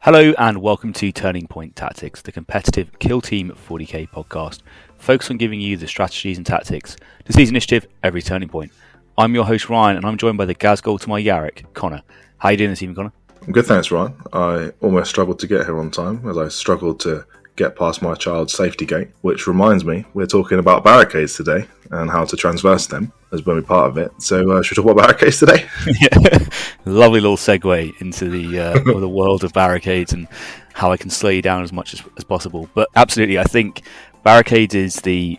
Hello and welcome to Turning Point Tactics, the competitive Killteam 40k podcast, focused on giving you the strategies and tactics to seize initiative every turning point. I'm your host Ryan, and I'm joined by the Gazgol to my Yarrick, Connor. How are you doing this evening, Connor? I'm good, thanks, Ryan. I almost struggled to get here on time, as I struggled to get past my child's safety gate, which reminds me, we're talking about barricades today and how to transverse them as when we're part of it. So should we talk about barricades today? Yeah, lovely little segue into the world of barricades and how I can slow you down as much as possible. But absolutely, I think barricades is the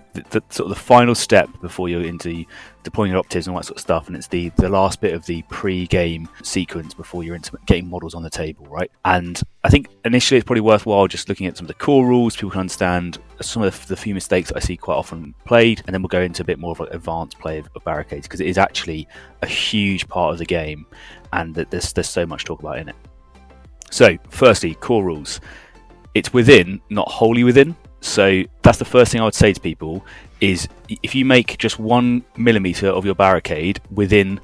sort of the final step before you're into deploying your optives and all that sort of stuff, and it's the last bit of the pre-game sequence before you're into getting models on the table, right? And I think initially it's probably worthwhile just looking at some of the core rules, people can understand some of the few mistakes that I see quite often played, and then we'll go into a bit more of an advanced play of barricades, because it is actually a huge part of the game, and that there's so much to talk about in it. So, firstly, core rules. It's within, not wholly within. So that's the first thing I would say to people is if you make just 1 millimeter of your barricade within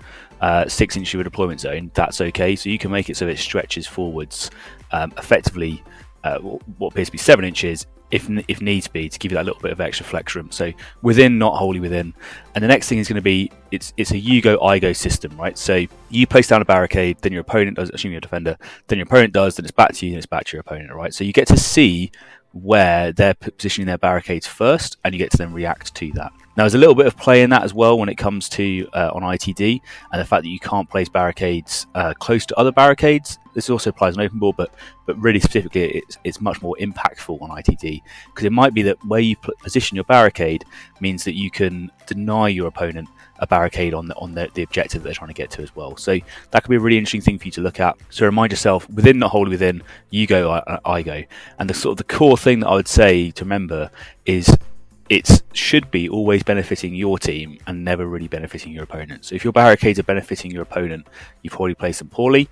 6 inches of your deployment zone, that's okay. So you can make it so it stretches forwards effectively what appears to be 7 inches if needs be, to give you that little bit of extra flex room. So within, not wholly within. And the next thing is going to be it's a you go, I go system, right? So you place down a barricade, then your opponent does, assuming you're a defender, then your opponent does, then it's back to you, and it's back to your opponent, right? So you get to see where they're positioning their barricades first, and you get to then react to that. Now, there's a little bit of play in that as well when it comes to on ITD, and the fact that you can't place barricades close to other barricades. This also applies on open board, but really specifically, it's much more impactful on ITD, because it might be that where you position your barricade means that you can deny your opponent a barricade on the objective that they're trying to get to as well. So that could be a really interesting thing for you to look at. So remind yourself, within, not wholly within, you go, I go. And the sort of the core thing that I would say to remember is it should be always benefiting your team and never really benefiting your opponent. So if your barricades are benefiting your opponent, you've probably placed them poorly,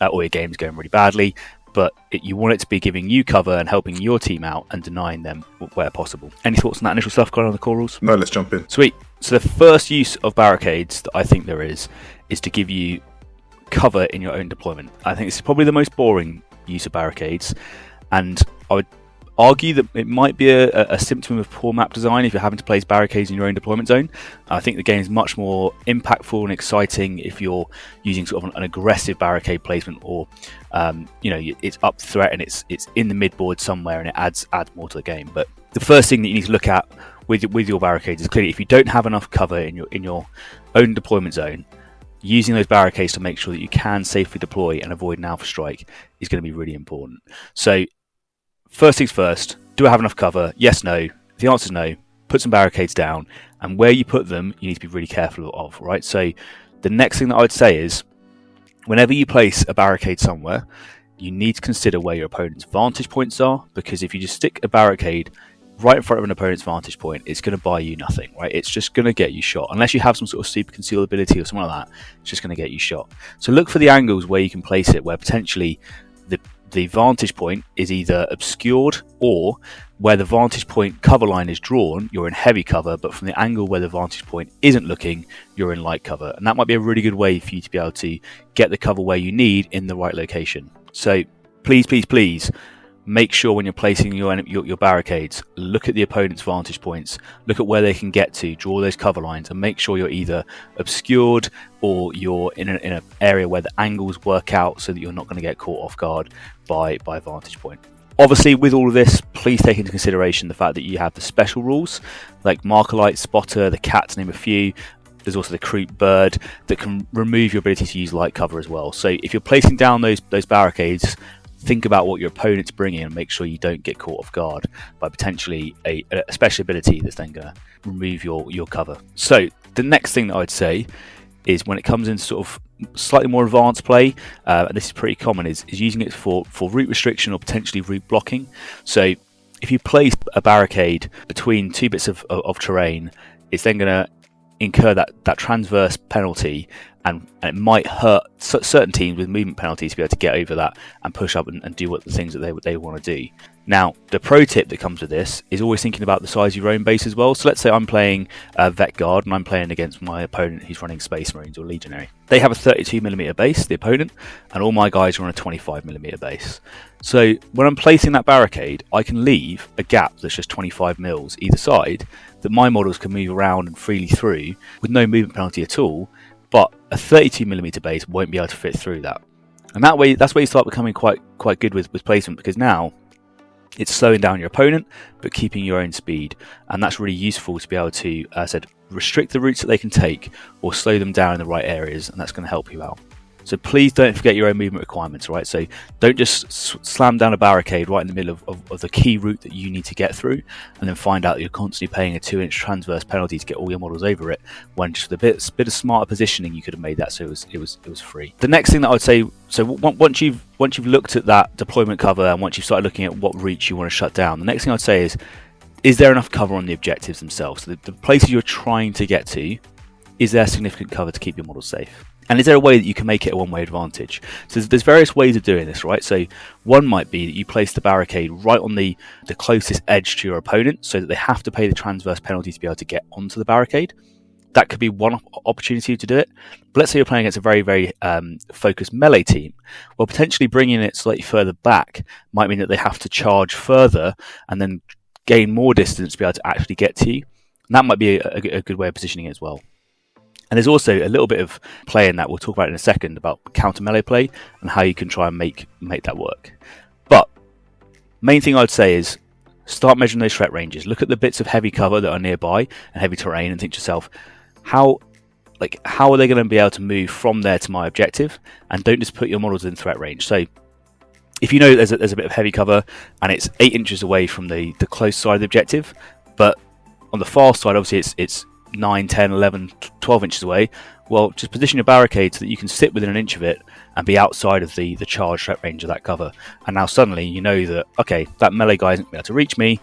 or your game's going really badly, but you want it to be giving you cover and helping your team out and denying them where possible. Any thoughts on that initial stuff, Colin, on the core rules? No, let's jump in. Sweet. So the first use of barricades that I think there is to give you cover in your own deployment. I think it's probably the most boring use of barricades, and I would argue that it might be a symptom of poor map design if you're having to place barricades in your own deployment zone. I think the game is much more impactful and exciting if you're using sort of an aggressive barricade placement, or it's up threat and it's in the mid board somewhere, and it adds more to the game. But the first thing that you need to look at with your barricades is clearly if you don't have enough cover in your own deployment zone, using those barricades to make sure that you can safely deploy and avoid an alpha strike is going to be really important. So first things first, do I have enough cover? Yes, no. If the answer is no, put some barricades down, and where you put them, you need to be really careful of, right? So the next thing that I would say is whenever you place a barricade somewhere, you need to consider where your opponent's vantage points are, because if you just stick a barricade right in front of an opponent's vantage point, it's going to buy you nothing, right? It's just going to get you shot. Unless you have some sort of super conceal ability or something like that, it's just going to get you shot. So look for the angles where you can place it, where potentially the vantage point is either obscured, or where the vantage point cover line is drawn, you're in heavy cover, but from the angle where the vantage point isn't looking, you're in light cover. And that might be a really good way for you to be able to get the cover where you need in the right location. So please, make sure when you're placing your barricades, look at the opponent's vantage points, look at where they can get to, draw those cover lines, and make sure you're either obscured or you're in an area where the angles work out so that you're not going to get caught off guard by vantage point. Obviously, with all of this, please take into consideration the fact that you have the special rules, like Marker Light, Spotter, the Cat, to name a few. There's also the Creep Bird that can remove your ability to use light cover as well. So if you're placing down those barricades, think about what your opponent's bringing and make sure you don't get caught off guard by potentially a special ability that's then going to remove your cover. So the next thing that I'd say is when it comes into sort of slightly more advanced play, and this is pretty common, is using it for route restriction or potentially route blocking. So if you place a barricade between two bits of terrain, it's then going to incur that transverse penalty, and it might hurt certain teams with movement penalties to be able to get over that and push up and do what the things that they want to do. Now, the pro tip that comes with this is always thinking about the size of your own base as well. So let's say I'm playing Vet Guard and I'm playing against my opponent who's running Space Marines or Legionary. They have a 32mm base, the opponent, and all my guys are on a 25mm base. So when I'm placing that barricade, I can leave a gap that's just 25mm either side that my models can move around and freely through with no movement penalty at all, but a 32mm base won't be able to fit through that. And that's where you start becoming quite good with placement, because now it's slowing down your opponent but keeping your own speed, and that's really useful to be able to, as I said, restrict the routes that they can take or slow them down in the right areas, and that's going to help you out. So please don't forget your own movement requirements, right? So don't just slam down a barricade right in the middle of the key route that you need to get through, and then find out that you're constantly paying a 2-inch transverse penalty to get all your models over it, when just with a bit of smarter positioning you could have made that so it was free. The next thing that I would say, so once you've looked at that deployment cover and once you've started looking at what routes you want to shut down, the next thing I'd say is there enough cover on the objectives themselves? So the places you're trying to get to, is there significant cover to keep your models safe? And is there a way that you can make it a one-way advantage? So there's various ways of doing this, right? So one might be that you place the barricade right on the closest edge to your opponent so that they have to pay the transverse penalty to be able to get onto the barricade. That could be one opportunity to do it. But let's say you're playing against a very, very focused melee team. Well, potentially bringing it slightly further back might mean that they have to charge further and then gain more distance to be able to actually get to you. And that might be a good way of positioning it as well. And there's also a little bit of play in that we'll talk about in a second about counter melee play and how you can try and make that work. But main thing I'd say is start measuring those threat ranges. Look at the bits of heavy cover that are nearby and heavy terrain and think to yourself, how are they going to be able to move from there to my objective? And don't just put your models in threat range. So if you know there's a bit of heavy cover and it's 8 inches away from the close side of the objective, but on the far side obviously it's 9, 10, 11, 12 inches away, well, just position your barricade so that you can sit within an inch of it and be outside of the charge threat range of that cover. And now suddenly you know that, okay, that melee guy isn't going to be able to reach me,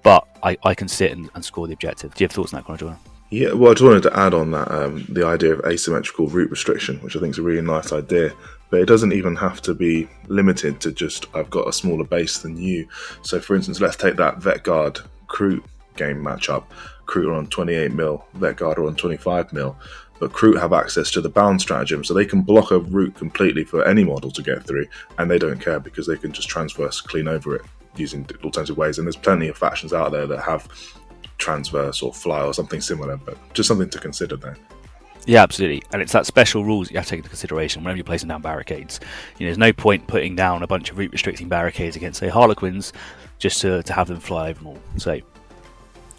but I can sit and score the objective. Do you have thoughts on that, Conor, Jordan? Yeah, well, I just wanted to add on that the idea of asymmetrical route restriction, which I think is a really nice idea. But it doesn't even have to be limited to just, I've got a smaller base than you. So, for instance, let's take that Vet Guard Kroot game matchup. Kroot are on 28mm, Vet Guard are on 25mm, but Kroot have access to the bound stratagem, so they can block a route completely for any model to get through, and they don't care because they can just transverse clean over it using alternative ways. And there's plenty of factions out there that have transverse or fly or something similar, but just something to consider there. Yeah, absolutely. And it's that special rules that you have to take into consideration whenever you're placing down barricades. There's no point putting down a bunch of route restricting barricades against, say, Harlequins just to have them fly over them all. So,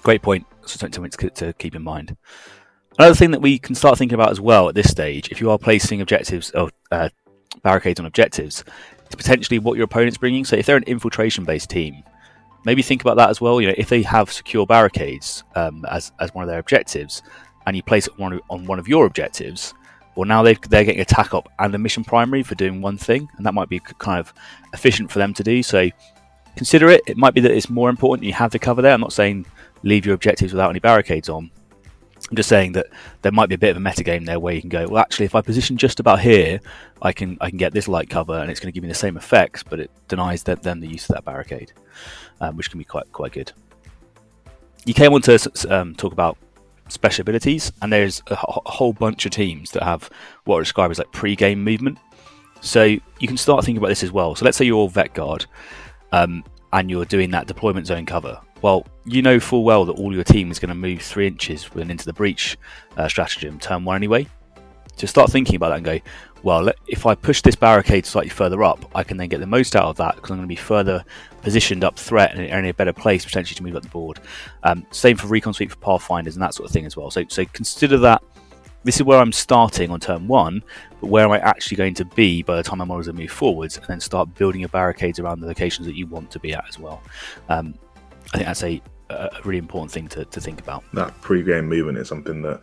great point. Something to keep in mind. Another thing that we can start thinking about as well at this stage, if you are placing objectives or barricades on objectives, is potentially what your opponent's bringing. So if they're an infiltration-based team, maybe think about that as well. If they have secure barricades as one of their objectives, and you place it on one of your objectives, well, now they're getting a tack up and a mission primary for doing one thing, and that might be kind of efficient for them to do. So consider it. It might be that it's more important you have the cover there. I'm not saying leave your objectives without any barricades on. I'm just saying that there might be a bit of a metagame there where you can go, well, actually, if I position just about here, I can get this light cover and it's going to give me the same effects, but it denies them the use of that barricade, which can be quite good. You came on to talk about special abilities, and there's a whole bunch of teams that have what are described as like pre-game movement. So you can start thinking about this as well. So let's say you're all Vet Guard, and you're doing that deployment zone cover. Well, you know full well that all your team is going to move 3 inches into the breach stratagem turn 1 anyway. So start thinking about that and go, well, if I push this barricade slightly further up, I can then get the most out of that because I'm going to be further positioned up threat and in a better place potentially to move up the board. Same for recon sweep for pathfinders and that sort of thing as well. So consider that this is where I'm starting on turn 1, but where am I actually going to be by the time my models are moved forwards, and then start building your barricades around the locations that you want to be at as well. I think that's a really important thing to think about. That pre-game movement is something that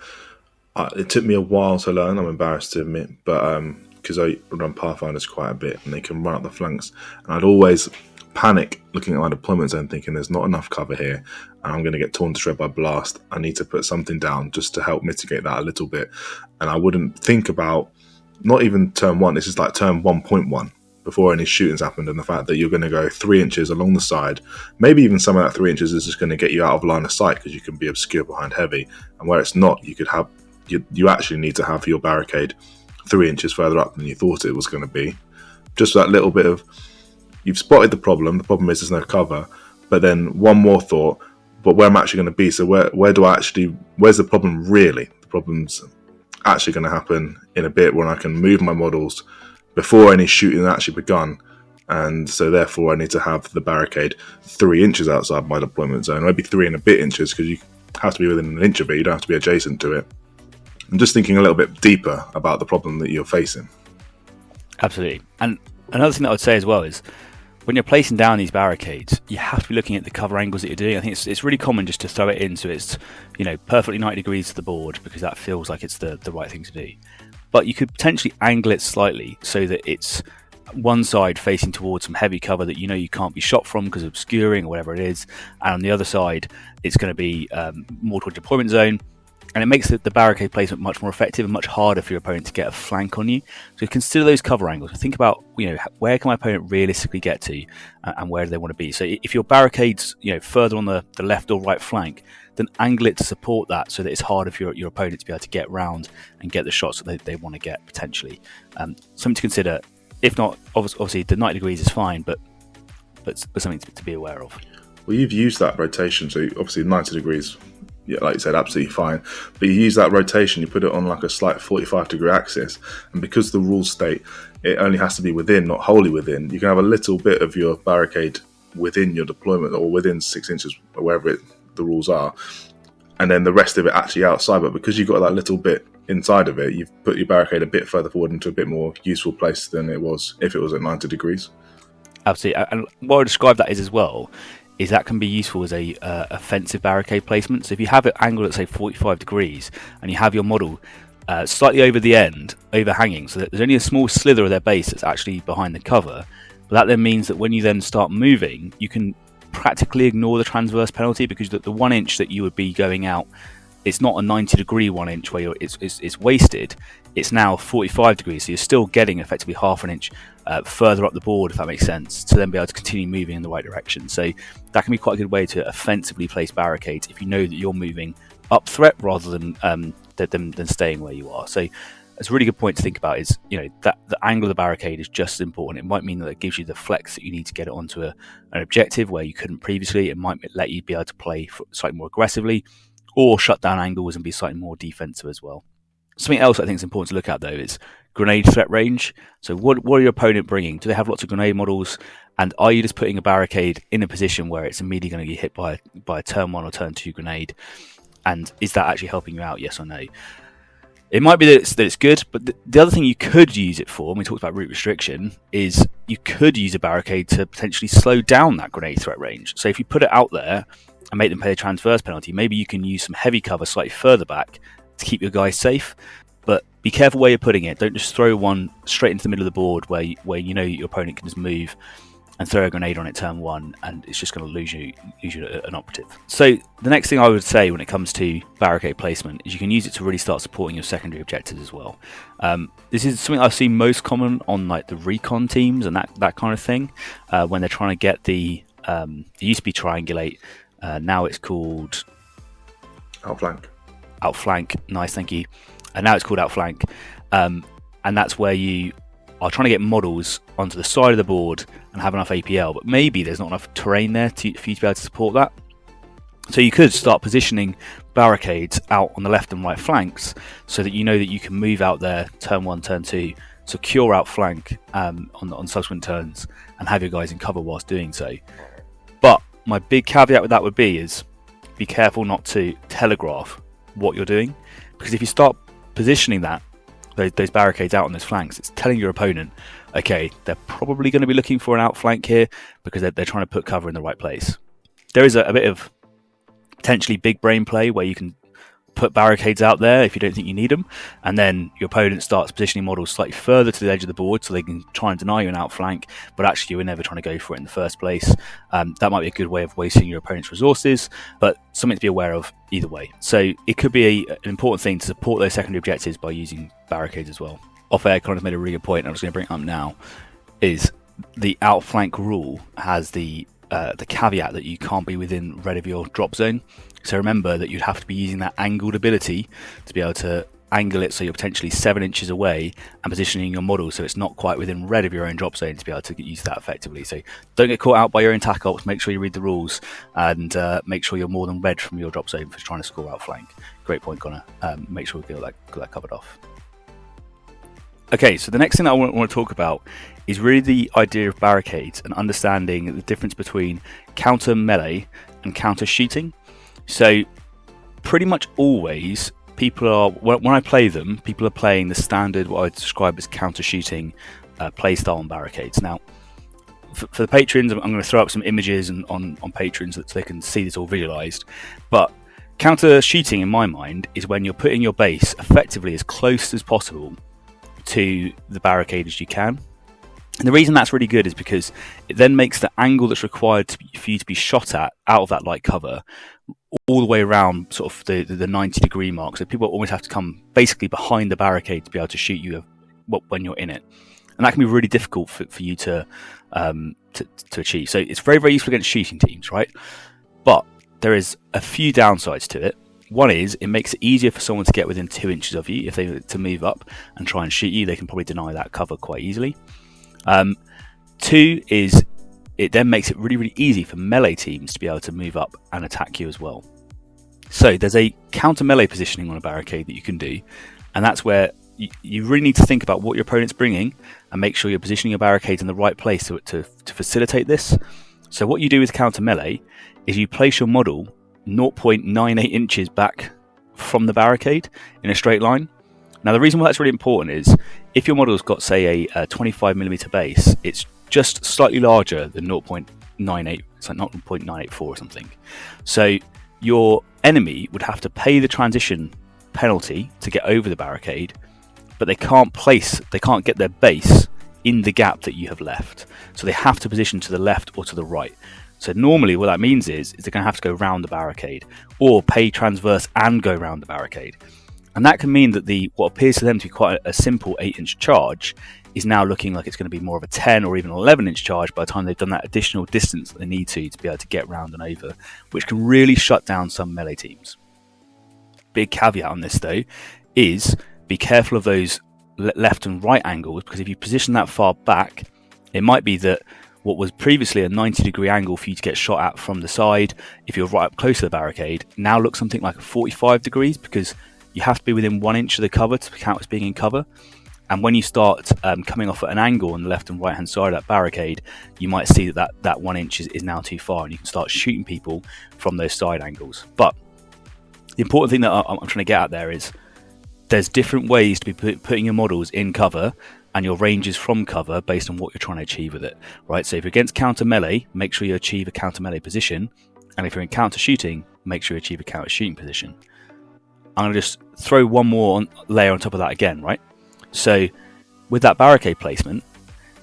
it took me a while to learn, I'm embarrassed to admit, but because I run Pathfinders quite a bit and they can run up the flanks, and I'd always panic looking at my deployment zone thinking there's not enough cover here and I'm going to get torn to shred by blast. I need to put something down just to help mitigate that a little bit. And I wouldn't think about, not even turn 1, this is like turn 1.1, before any shootings happened, and the fact that you're going to go 3 inches along the side, maybe even some of that 3 inches is just going to get you out of line of sight because you can be obscured behind heavy, and where it's not, you actually need to have your barricade 3 inches further up than you thought it was going to be. Just that little bit of, you've spotted the problem is there's no cover, but then one more thought, but where I'm actually going to be, so where's the problem really? The problem's actually going to happen in a bit when I can move my models before any shooting actually begun, and so therefore I need to have the barricade 3 inches outside my deployment zone, maybe 3 and a bit inches, because you have to be within an inch of it, you don't have to be adjacent to it. I'm just thinking a little bit deeper about the problem that you're facing. Absolutely. And another thing that I would say as well is, when you're placing down these barricades, you have to be looking at the cover angles that you're doing. I think it's really common just to throw it in so it's, perfectly 90 degrees to the board, because that feels like it's the right thing to do. But you could potentially angle it slightly so that it's one side facing towards some heavy cover that you can't be shot from because of obscuring or whatever it is, and on the other side it's going to be more towards deployment zone. And it makes the barricade placement much more effective and much harder for your opponent to get a flank on you. So consider those cover angles. Think about, where can my opponent realistically get to, and where do they want to be? So if your barricade's, further on the left or right flank, then angle it to support that so that it's harder for your opponent to be able to get round and get the shots that they want to get potentially. Something to consider. If not, obviously the 90 degrees is fine, but something to be aware of. Well, you've used that rotation, so obviously 90 degrees. Yeah, like you said, absolutely fine. But you use that rotation, you put it on like a slight 45-degree axis, and because the rules state it only has to be within, not wholly within, you can have a little bit of your barricade within your deployment or within 6 inches or wherever the rules are, and then the rest of it actually outside. But because you've got that little bit inside of it, you've put your barricade a bit further forward into a bit more useful place than it was if it was at 90 degrees. Absolutely. And what I describe that is as well, is that can be useful as a offensive barricade placement. So if you have it angled at, say, 45 degrees, and you have your model slightly over the end, overhanging, so that there's only a small slither of their base that's actually behind the cover, but that then means that when you then start moving, you can practically ignore the transverse penalty, because the 1 inch that you would be going out, it's not a 90-degree 1 inch where it's wasted. It's now 45 degrees, so you're still getting effectively half an inch further up the board, if that makes sense, to then be able to continue moving in the right direction. So that can be quite a good way to offensively place barricades if you know that you're moving up threat rather than staying where you are. So it's a really good point to think about, is that the angle of the barricade is just as important. It might mean that it gives you the flex that you need to get it onto an objective where you couldn't previously. It might let you be able to play slightly more aggressively, or shut down angles and be slightly more defensive as well. Something else I think is important to look at, though, is grenade threat range. So what are your opponent bringing? Do they have lots of grenade models? And are you just putting a barricade in a position where it's immediately going to get hit by a turn 1 or turn 2 grenade? And is that actually helping you out, yes or no? It might be that it's good, but the other thing you could use it for, and we talked about route restriction, is you could use a barricade to potentially slow down that grenade threat range. So if you put it out there and make them pay a transverse penalty, maybe you can use some heavy cover slightly further back to keep your guys safe. But be careful where you're putting it. Don't just throw one straight into the middle of the board where your opponent can just move and throw a grenade on it turn 1, and it's just going to lose you an operative. So the next thing I would say when it comes to barricade placement is you can use it to really start supporting your secondary objectives as well. This is something I've seen most common on like the recon teams and that kind of thing, when they're trying to get it used to be triangulate, now it's called outflank. Nice, thank you. And now it's called outflank, and that's where you are trying to get models onto the side of the board and have enough APL, but maybe there's not enough terrain there for you to be able to support that. So you could start positioning barricades out on the left and right flanks so that you know that you can move out there turn 1, turn 2, secure outflank on subsequent turns, and have your guys in cover whilst doing so. But my big caveat with that would be careful not to telegraph what you're doing, because if you start positioning those barricades out on those flanks, it's telling your opponent, okay, they're probably going to be looking for an outflank here because they're trying to put cover in the right place. There is a bit of potentially big brain play where you can put barricades out there if you don't think you need them, and then your opponent starts positioning models slightly further to the edge of the board so they can try and deny you an outflank, but actually you were never trying to go for it in the first place. That might be a good way of wasting your opponent's resources, but something to be aware of either way. So it could be an important thing to support those secondary objectives by using barricades as well. Off air, Conor's made a really good point, and I'm just going to bring it up now, is the outflank rule has the caveat that you can't be within red of your drop zone. So remember that you'd have to be using that angled ability to be able to angle it so you're potentially 7 inches away and positioning your model so it's not quite within red of your own drop zone to be able to use that effectively. So don't get caught out by your own tack ops. Make sure you read the rules and make sure you're more than red from your drop zone for trying to score outflank. Great point, Connor. Make sure we get that covered off. Okay, so the next thing I want to talk about is really the idea of barricades and understanding the difference between counter melee and counter shooting. So pretty much always people are, when I play them, people are playing the standard, what I would describe as counter shooting playstyle on barricades. Now, for the patrons, I'm going to throw up some images on patrons so they can see this all visualized. But counter shooting, in my mind, is when you're putting your base effectively as close as possible to the barricade as you can. And the reason that's really good is because it then makes the angle that's required for you to be shot at out of that light cover all the way around sort of the 90-degree mark. So people always have to come basically behind the barricade to be able to shoot you when you're in it. And that can be really difficult for you to achieve. So it's very, very useful against shooting teams, right? But there is a few downsides to it. One is it makes it easier for someone to get within 2 inches of you. If they were to move up and try and shoot you, they can probably deny that cover quite easily. Two is it then makes it really, really easy for melee teams to be able to move up and attack you as well. So there's a counter melee positioning on a barricade that you can do, and that's where you really need to think about what your opponent's bringing and make sure you're positioning your barricades in the right place to facilitate this. So what you do with counter melee is you place your model 0.98 inches back from the barricade in a straight line. Now the reason why that's really important is if your model's got, say, a 25mm base, it's just slightly larger than 0.98, it's like 0.984 or something. So your enemy would have to pay the transition penalty to get over the barricade, but they can't get their base in the gap that you have left. So they have to position to the left or to the right. So normally what that means is they're going to have to go round the barricade or pay transverse and go round the barricade. And that can mean that what appears to them to be quite a simple 8-inch charge is now looking like it's going to be more of a 10 or even 11-inch charge by the time they've done that additional distance that they need to be able to get round and over, which can really shut down some melee teams. Big caveat on this though is be careful of those left and right angles, because if you position that far back, it might be that what was previously a 90-degree angle for you to get shot at from the side, if you're right up close to the barricade, now looks something like a 45 degrees, because you have to be within 1 inch of the cover to count as being in cover. And when you start coming off at an angle on the left and right hand side of that barricade, you might see that 1 inch is now too far, and you can start shooting people from those side angles. But the important thing that I'm trying to get at there is there's different ways to be putting your models in cover and your ranges from cover based on what you're trying to achieve with it, right? So if you're against counter melee, make sure you achieve a counter melee position, and if you're in counter shooting, make sure you achieve a counter shooting position. I'm going to just throw one more layer on top of that again, right? So with that barricade placement,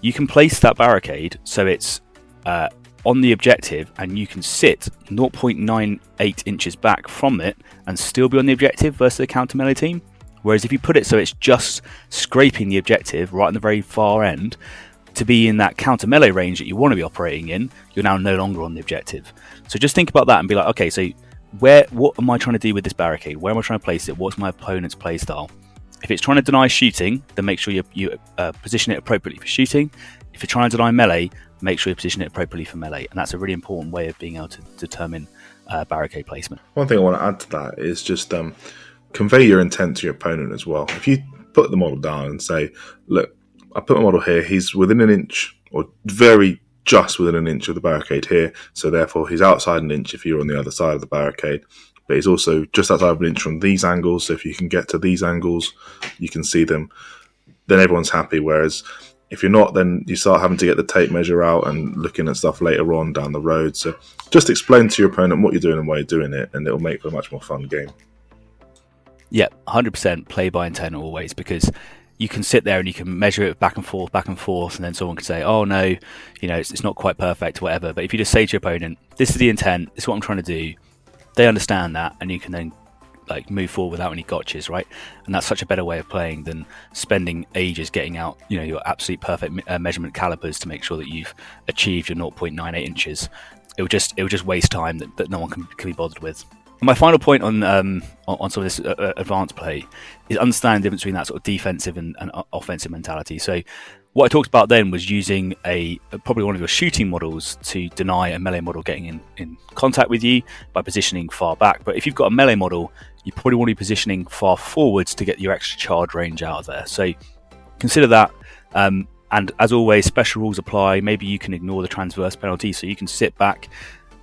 you can place that barricade so it's on the objective, and you can sit 0.98 inches back from it and still be on the objective versus a counter melee team. Whereas if you put it so it's just scraping the objective right on the very far end, to be in that counter melee range that you want to be operating in, you're now no longer on the objective. So just think about that and be like, okay, so what am I trying to do with this barricade? Where am I trying to place it? What's my opponent's play style? If it's trying to deny shooting, then make sure you position it appropriately for shooting. If you're trying to deny melee, make sure you position it appropriately for melee. And that's a really important way of being able to determine barricade placement. One thing I want to add to that is just convey your intent to your opponent as well. If you put the model down and say, look, I put my model here, he's within an inch or very just within an inch of the barricade here, so therefore he's outside an inch if you're on the other side of the barricade, but he's also just outside of an inch from these angles, so if you can get to these angles, you can see them, then everyone's happy. Whereas if you're not, then you start having to get the tape measure out and looking at stuff later on down the road. So just explain to your opponent what you're doing and why you're doing it, and it'll make for a much more fun game. Yeah, 100% play by intent always, because you can sit there and you can measure it back and forth, and then someone can say, oh no, it's not quite perfect, whatever. But if you just say to your opponent, this is the intent, this is what I'm trying to do, they understand that, and you can then like move forward without any gotchas, right? And that's such a better way of playing than spending ages getting out, your absolute perfect measurement calipers to make sure that you've achieved your 0.98 inches. It would just waste time that no one can be bothered with. And my final point on some of this advanced play is understanding the difference between that sort of defensive and offensive mentality. So what I talked about then was using probably one of your shooting models to deny a melee model getting in contact with you by positioning far back. But if you've got a melee model, you probably want to be positioning far forwards to get your extra charge range out of there. So consider that. And as always, special rules apply. Maybe you can ignore the transverse penalty, so you can sit back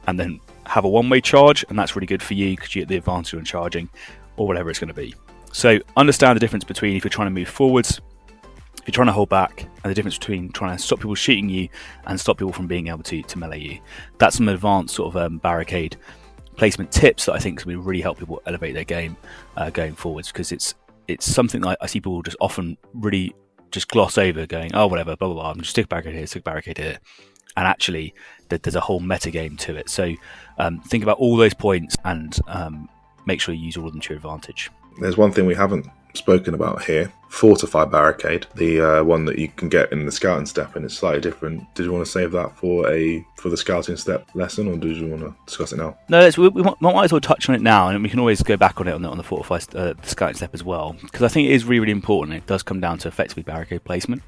and then have a one-way charge, and that's really good for you because you get the advantage on charging or whatever it's going to be. So understand the difference between if you're trying to move forwards, if you're trying to hold back, and the difference between trying to stop people shooting you and stop people from being able to melee you. That's some advanced sort of barricade placement tips that I think will really help people elevate their game going forwards, because it's something that I see people just often really just gloss over, going, oh, whatever, blah, blah, blah, I'm just stick barricade here. And actually, there's a whole meta game to it. So think about all those points and make sure you use all of them to your advantage. There's one thing we haven't spoken about here, Fortified Barricade, the one that you can get in the scouting step, and it's slightly different. Did you want to save that for the scouting step lesson, or did you want to discuss it now? No, we might as well touch on it now, and we can always go back on it on the Fortified scouting step as well, because I think it is really, really important. It does come down to effectively barricade placement,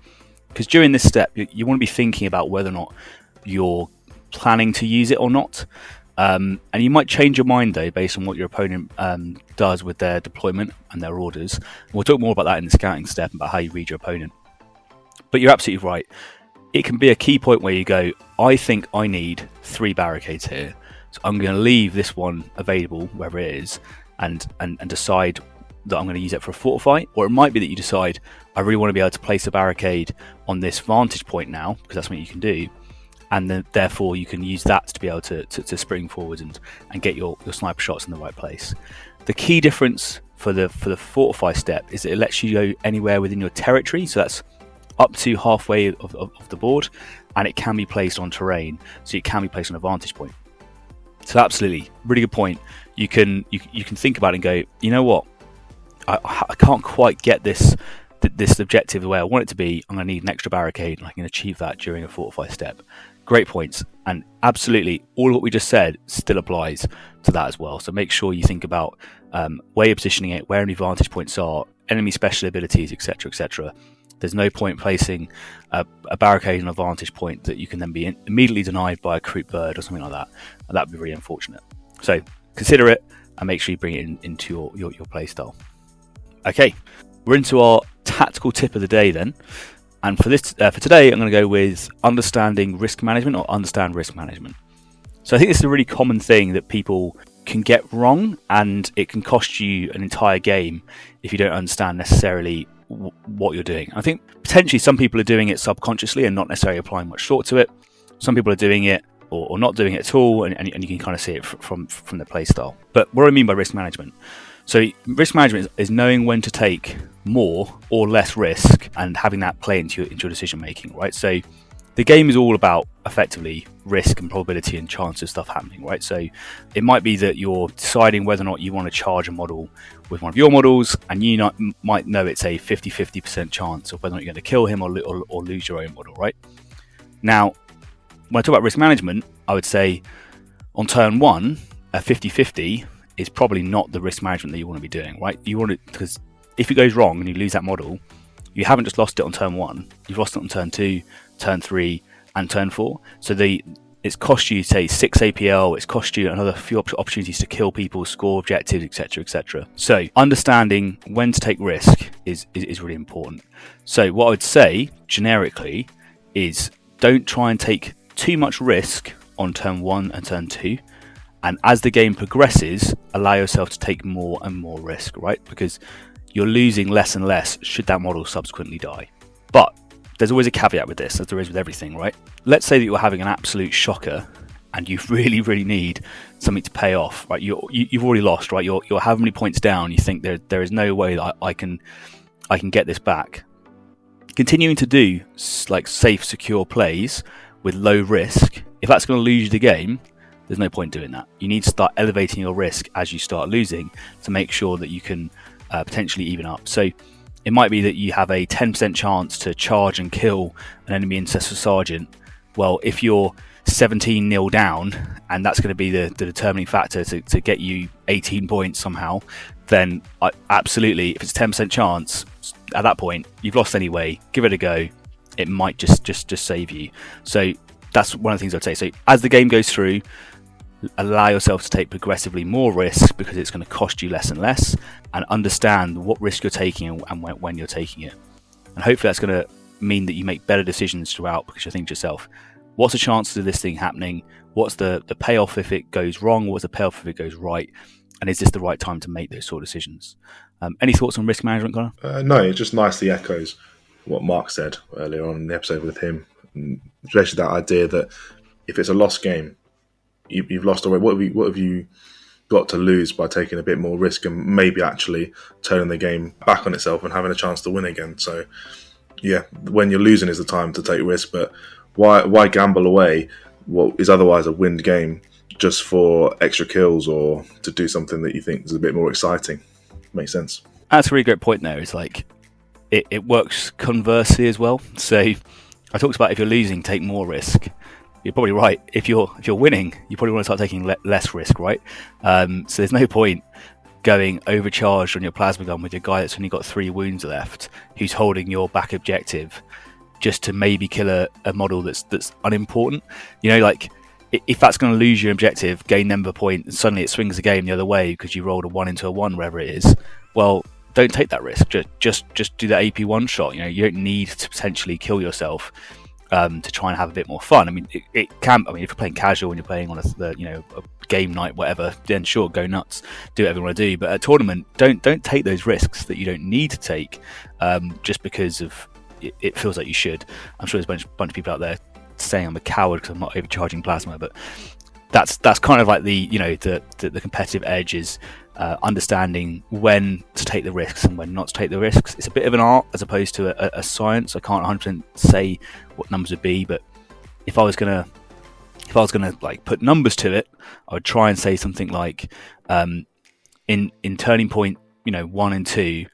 because during this step you want to be thinking about whether or not you're planning to use it or not. And you might change your mind though based on what your opponent does with their deployment and their orders. We'll talk more about that in the scouting step, about how you read your opponent. But you're absolutely right. It can be a key point where you go, I think I need 3 barricades here, so I'm going to leave this one available wherever it is and decide that I'm going to use it for a fortify. Or it might be that you decide, I really want to be able to place a barricade on this vantage point now, because that's what you can do. And then, therefore, you can use that to be able to spring forwards and get your sniper shots in the right place. The key difference for the fortify step is that it lets you go anywhere within your territory, so that's up to halfway of the board, and it can be placed on terrain, so it can be placed on a vantage point. So absolutely, really good point. You can think about it and go, you know what, I can't quite get this objective the way I want it to be. I'm going to need an extra barricade, and I can achieve that during a fortify step. Great points, and absolutely all what we just said still applies to that as well. So make sure you think about where you're positioning it, where any vantage points are, enemy special abilities, etc., etc. There's no point placing a barricade on a vantage point that you can then be immediately denied by a creep bird or something like that. And that would be really unfortunate. So consider it and make sure you bring it into your play style. Okay, we're into our tactical tip of the day then. And for today, I'm going to go with understanding risk management, or understand risk management. So I think this is a really common thing that people can get wrong, and it can cost you an entire game if you don't understand necessarily what you're doing. I think potentially some people are doing it subconsciously and not necessarily applying much thought to it. Some people are doing it or not doing it at all, and you can kind of see it from their play style. But what do I mean by risk management? So risk management is knowing when to take more or less risk and having that play into your decision making, right? So the game is all about effectively risk and probability and chance of stuff happening, right? So it might be that you're deciding whether or not you want to charge a model with one of your models, and you might know it's a 50-50% chance of whether or not you're going to kill him or lose your own model, right? Now, when I talk about risk management, I would say on turn 1, a 50-50 is probably not the risk management that you want to be doing, right? You want it, because if it goes wrong and you lose that model, you haven't just lost it on turn 1, you've lost it on turn 2, turn 3, and turn 4. So it's cost you, say, 6 APL, it's cost you another few opportunities to kill people, score objectives, etc., etc. So understanding when to take risk is really important. So what I would say, generically, is don't try and take too much risk on turn 1 and turn 2. And as the game progresses, allow yourself to take more and more risk, right? Because you're losing less and less should that model subsequently die. But there's always a caveat with this, as there is with everything, right? Let's say that you're having an absolute shocker and you really, really need something to pay off, right? You've already lost, right? You're how many points down? You think there is no way that I can get this back. Continuing to do like safe, secure plays with low risk, if that's going to lose you the game, there's no point doing that. You need to start elevating your risk as you start losing to make sure that you can potentially even up. So it might be that you have a 10% chance to charge and kill an enemy Ancestral Sergeant. Well, if you're 17-0 down, and that's going to be the determining factor to get you 18 points somehow, then absolutely, if it's 10% chance, at that point, you've lost anyway, give it a go. It might just save you. So that's one of the things I'd say. So as the game goes through, allow yourself to take progressively more risk because it's going to cost you less and less, and understand what risk you're taking and when you're taking it. And hopefully that's going to mean that you make better decisions throughout, because you think to yourself, what's the chances of this thing happening? What's the payoff if it goes wrong? What's the payoff if it goes right? And is this the right time to make those sort of decisions? Any thoughts on risk management, Conor? No, it just nicely echoes what Mark said earlier on in the episode with him, especially that idea that if it's a lost game, you've lost already. What have you got to lose by taking a bit more risk and maybe actually turning the game back on itself and having a chance to win again? So, yeah, when you're losing is the time to take risk, but why gamble away what is otherwise a win game just for extra kills or to do something that you think is a bit more exciting? Makes sense. That's a really great point there. It's like it works conversely as well. So I talked about if you're losing, take more risk. You're probably right. If you're winning, you probably want to start taking less risk, right? So there's no point going overcharged on your plasma gun with your guy that's only got 3 wounds left, who's holding your back objective, just to maybe kill a model that's unimportant. You know, like if that's going to lose your objective, gain number point, and suddenly it swings the game the other way because you rolled a 1 into a 1, wherever it is. Well, don't take that risk. Just do the AP 1 shot. You know, you don't need to potentially kill yourself to try and have a bit more fun. I mean, it can. I mean, if you're playing casual and you're playing on a game night, whatever, then sure, go nuts, do whatever you want to do. But at a tournament, don't take those risks that you don't need to take just because of it feels like you should. I'm sure there's a bunch of people out there saying I'm a coward because I'm not overcharging plasma, but that's kind of like the competitive edge is understanding when to take the risks and when not to take the risks. It's a bit of an art as opposed to a science. I can't 100% say what numbers would be, but if I was gonna like put numbers to it, I would try and say something like in turning point 1 and 2,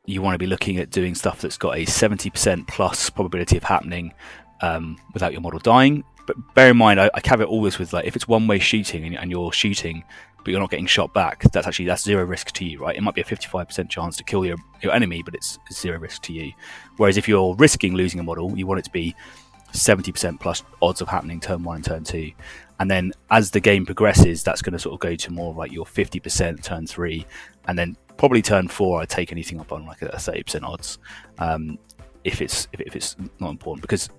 you want to be looking at doing stuff that's got a 70% plus probability of happening without your model dying. But bear in mind, I caveat all this with, like, if it's one-way shooting and you're shooting but you're not getting shot back, that's 0 risk to you, right? It might be a 55% chance to kill your enemy, but it's 0 risk to you. Whereas if you're risking losing a model, you want it to be 70% plus odds of happening turn 1 and turn 2. And then as the game progresses, that's going to sort of go to more like your 50% turn 3, and then probably turn 4 I'd take anything up on like a 30% odds if it's not important, because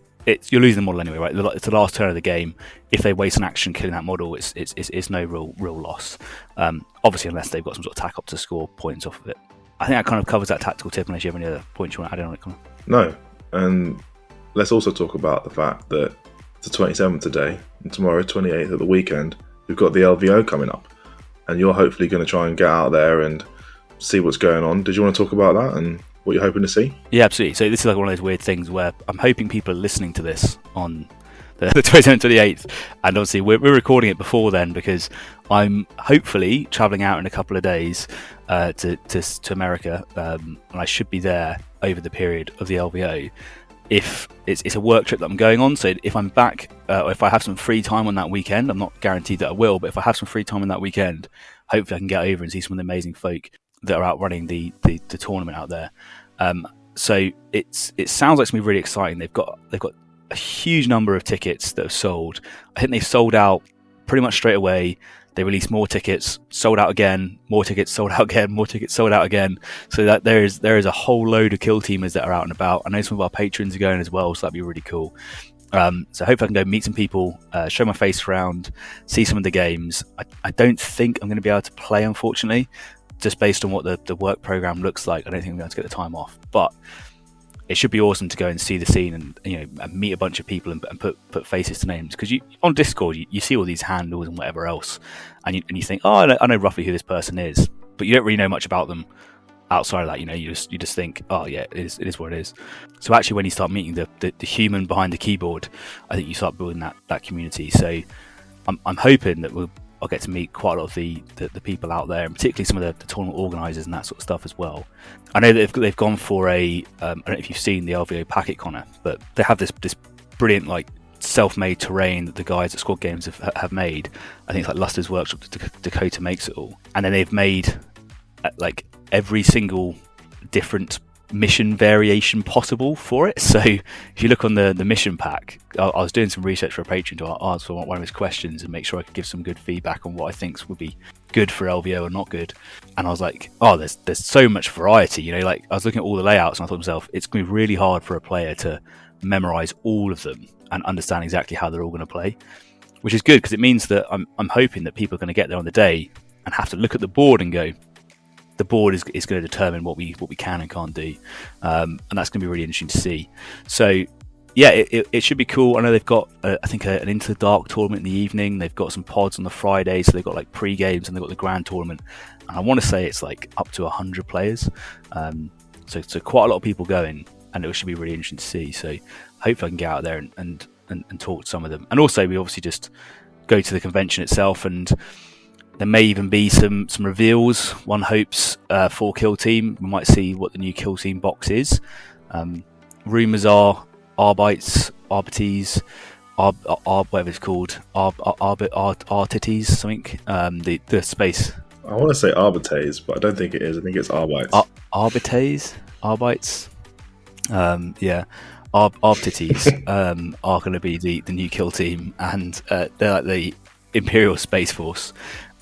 you're losing the model anyway, right? It's the last turn of the game. If they waste an action killing that model, it's no real loss. Obviously, unless they've got some sort of tack up to score points off of it. I think that kind of covers that tactical tip. Unless you have any other points you want to add on it, Conor. No, and let's also talk about the fact that it's the 27th today, and tomorrow, 28th at the weekend, we've got the LVO coming up, and you're hopefully going to try and get out there and see what's going on. Did you want to talk about that and what you're hoping to see? Yeah, absolutely. So this is like one of those weird things where I'm hoping people are listening to this on the 27th to the 8th, and obviously we're recording it before then because I'm hopefully travelling out in a couple of days to America, and I should be there over the period of the LVO. If it's a work trip that I'm going on, so if I'm back, or if I have some free time on that weekend, I'm not guaranteed that I will, but if I have some free time on that weekend, hopefully I can get over and see some of the amazing folk that are out running the tournament out there. So it sounds like it's going to be really exciting. They've got a huge number of tickets that have sold. I think they've sold out pretty much straight away. They released more tickets, sold out again, more tickets, sold out again, more tickets, sold out again. So that there is a whole load of Killteamers that are out and about. I know some of our patrons are going as well, so that'd be really cool. So I hope I can go meet some people, show my face around, see some of the games. I don't think I'm going to be able to play, unfortunately, just based on what the work program looks like. I don't think I'm going to get the time off, but it should be awesome to go and see the scene and meet a bunch of people and put faces to names, because you on Discord you see all these handles and whatever else, and you think, oh, I know roughly who this person is, but you don't really know much about them outside of that. You just think, oh yeah, it is what it is. So actually, when you start meeting the human behind the keyboard, I think you start building that community. So I'm hoping that I'll get to meet quite a lot of the people out there, and particularly some of the tournament organisers and that sort of stuff as well. I know that they've gone for I don't know if you've seen the LVO packet, Connor, but they have this brilliant like self-made terrain that the guys at Squad Games have made. I think it's like Luster's Workshop, Dakota makes it all, and then they've made like every single different mission variation possible for it. So if you look on the mission pack, I was doing some research for a patron to answer one of his questions and make sure I could give some good feedback on what I think would be good for LVO or not good. And I was like, there's so much variety, you know. Like I was looking at all the layouts and I thought to myself, it's going to be really hard for a player to memorize all of them and understand exactly how they're all going to play, which is good because it means that I'm hoping that people are going to get there on the day and have to look at the board and go, the board is going to determine what we can and can't do, and that's going to be really interesting to see. So yeah, it should be cool. I know they've got I think an Into the Dark tournament in the evening. They've got some pods on the Friday, so they've got like pre-games and they've got the grand tournament, and I want to say it's like up to 100 players, so quite a lot of people going, and it should be really interesting to see. So hopefully I can get out there and talk to some of them, and also we obviously just go to the convention itself, and there may even be some reveals, one hopes, for Killteam. We might see what the new Killteam box is. Rumours are Arbites, Arbites, whatever it's called, Artites, something. The space. I want to say Arbites, but I don't think it is. I think it's Arbites. Arbites. Yeah. Arbites are going to be the new Killteam, and they're like the Imperial Space Force.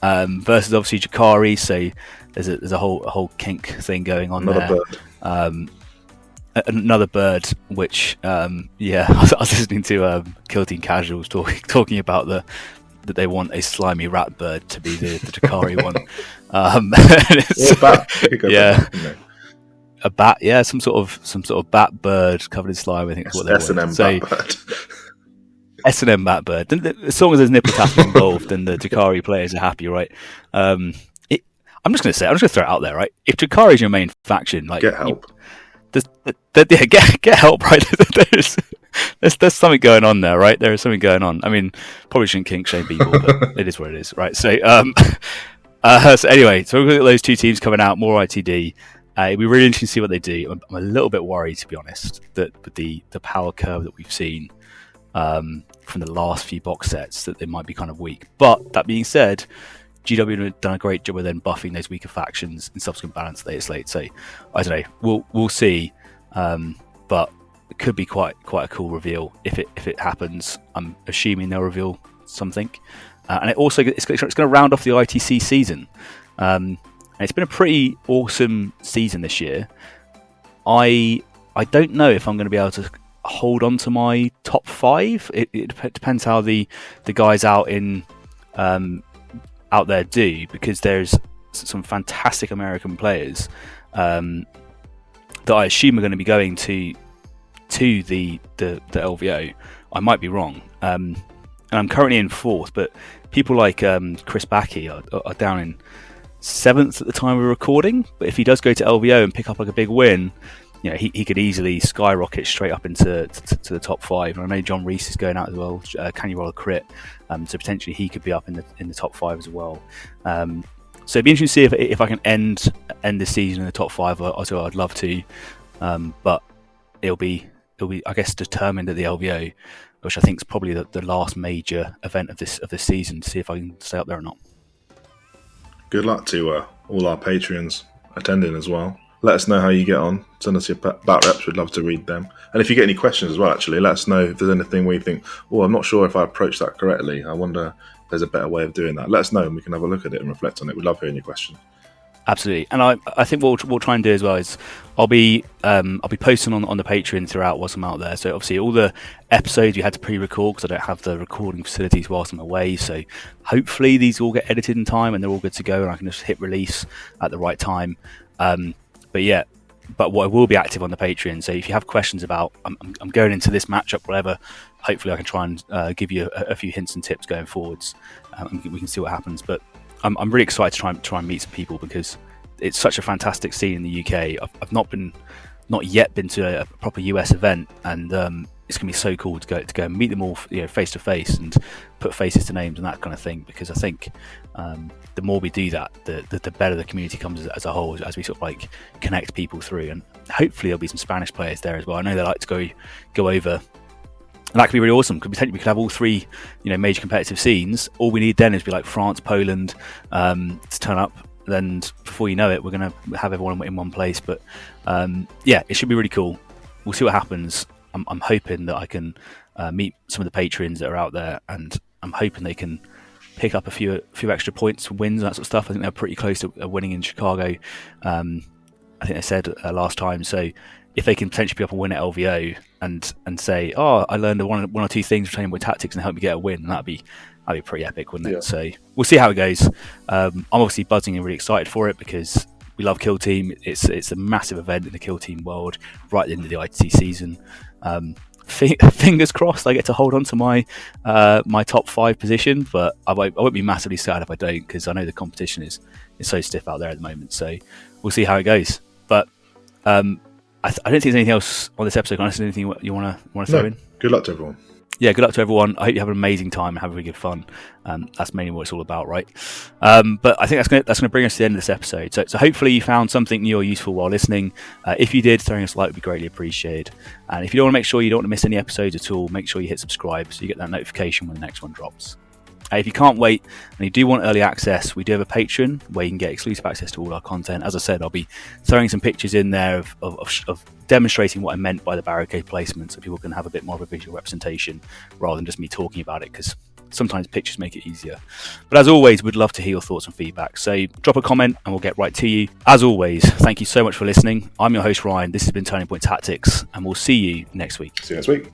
Versus obviously Jakari, so there's a whole kink thing going on Another there. bird. Another bird, which I was listening to Killteam Casuals talking about that they want a slimy rat bird to be the Jakari one. Or a bat. A bat, yeah, some sort of bat bird covered in slime. I think is what they want. S&M bat bird. S&M bat bird. As long as there's nipple tapping involved, then the Jakari players are happy, right? I'm just going to throw it out there, right? If Jakari is your main faction, like get help. Get help, right? there's something going on there, right? There is something going on. I mean, probably shouldn't kink shame people, but it is what it is, right? So, so anyway, so we've got those two teams coming out, more ITD. It'd be really interesting to see what they do. I'm a little bit worried, to be honest, that with the power curve that we've seen from the last few box sets, that they might be kind of weak. But that being said, GW have done a great job of then buffing those weaker factions in subsequent balance slate. So I don't know, we'll see, but it could be quite a cool reveal if it happens. I'm assuming they'll reveal something, and it's going to round off the ITC season. And it's been a pretty awesome season this year. I don't know if I'm going to be able to hold on to my top 5. It depends how the guys out there do, because there's some fantastic American players that I assume are going to be going to the LVO. I might be wrong, and I'm currently in 4th, but people like Chris Backey are down in 7th at the time we're recording. But if he does go to LVO and pick up like a big win, you know, he could easily skyrocket straight up into the top 5. And I know John Reese is going out as well. Can you roll a crit? So potentially he could be up in the top 5 as well. So it'd be interesting to see if I can end the season in the top 5. Also, I'd love to, but it'll be I guess determined at the LVO, which I think is probably the last major event of this season, to see if I can stay up there or not. Good luck to all our Patreons attending as well. Let us know how you get on. Send us your bat reps. We'd love to read them. And if you get any questions as well, actually, let us know if there's anything where you think, I'm not sure if I approached that correctly. I wonder if there's a better way of doing that. Let us know and we can have a look at it and reflect on it. We'd love hearing your questions. Absolutely. And I think what we'll try and do as well is I'll be posting on the Patreon throughout whilst I'm out there. So obviously all the episodes you had to pre-record, because I don't have the recording facilities whilst I'm away. So hopefully these all get edited in time and they're all good to go and I can just hit release at the right time. But what I will be active on the Patreon. So if you have questions about I'm going into this matchup, whatever, hopefully I can try and give you a few hints and tips going forwards. We can see what happens. But I'm really excited to try and meet some people, because it's such a fantastic scene in the UK. I've not yet been to a proper US event, and it's going to be so cool to go and meet them all, face to face, and put faces to names and that kind of thing. Because I think the more we do that, the better the community comes as a whole, as we sort of like connect people through. And hopefully there'll be some Spanish players there as well. I know they like to go over, and that could be really awesome. Because potentially we could have all three, major competitive scenes. All we need then is be like France, Poland to turn up. Then before you know it, we're going to have everyone in one place. But it should be really cool. We'll see what happens. I'm hoping that I can meet some of the patrons that are out there, and I'm hoping they can pick up a few extra points, wins, and that sort of stuff. I think they're pretty close to winning in Chicago. I think they said last time. So if they can potentially pick up a win at LVO and say, "Oh, I learned one or two things from training with tactics and help me get a win," that'd be pretty epic, wouldn't it? Yeah. So we'll see how it goes. I'm obviously buzzing and really excited for it because we love Killteam. It's a massive event in the Killteam world right at the end of the ITT season. Fingers crossed I get to hold on to my my top 5 position, but I won't be massively sad if I don't, because I know the competition is so stiff out there at the moment. So we'll see how it goes. But I don't think there's anything else on this episode. Is there anything you want to throw in? Good luck to everyone. Yeah, good luck to everyone. I hope you have an amazing time and have really good fun. That's mainly what it's all about, right? But I think that's going to bring us to the end of this episode. So hopefully you found something new or useful while listening. If you did, throwing us a like would be greatly appreciated. And if you don't want to make sure you don't want to miss any episodes at all, make sure you hit subscribe so you get that notification when the next one drops. If you can't wait and you do want early access, we do have a Patreon where you can get exclusive access to all our content. As I said, I'll be throwing some pictures in there of demonstrating what I meant by the Barricade placement, so people can have a bit more of a visual representation rather than just me talking about it, because sometimes pictures make it easier. But as always, we'd love to hear your thoughts and feedback. So drop a comment and we'll get right to you. As always, thank you so much for listening. I'm your host, Ryan. This has been Turning Point Tactics, and we'll see you next week. See you next week.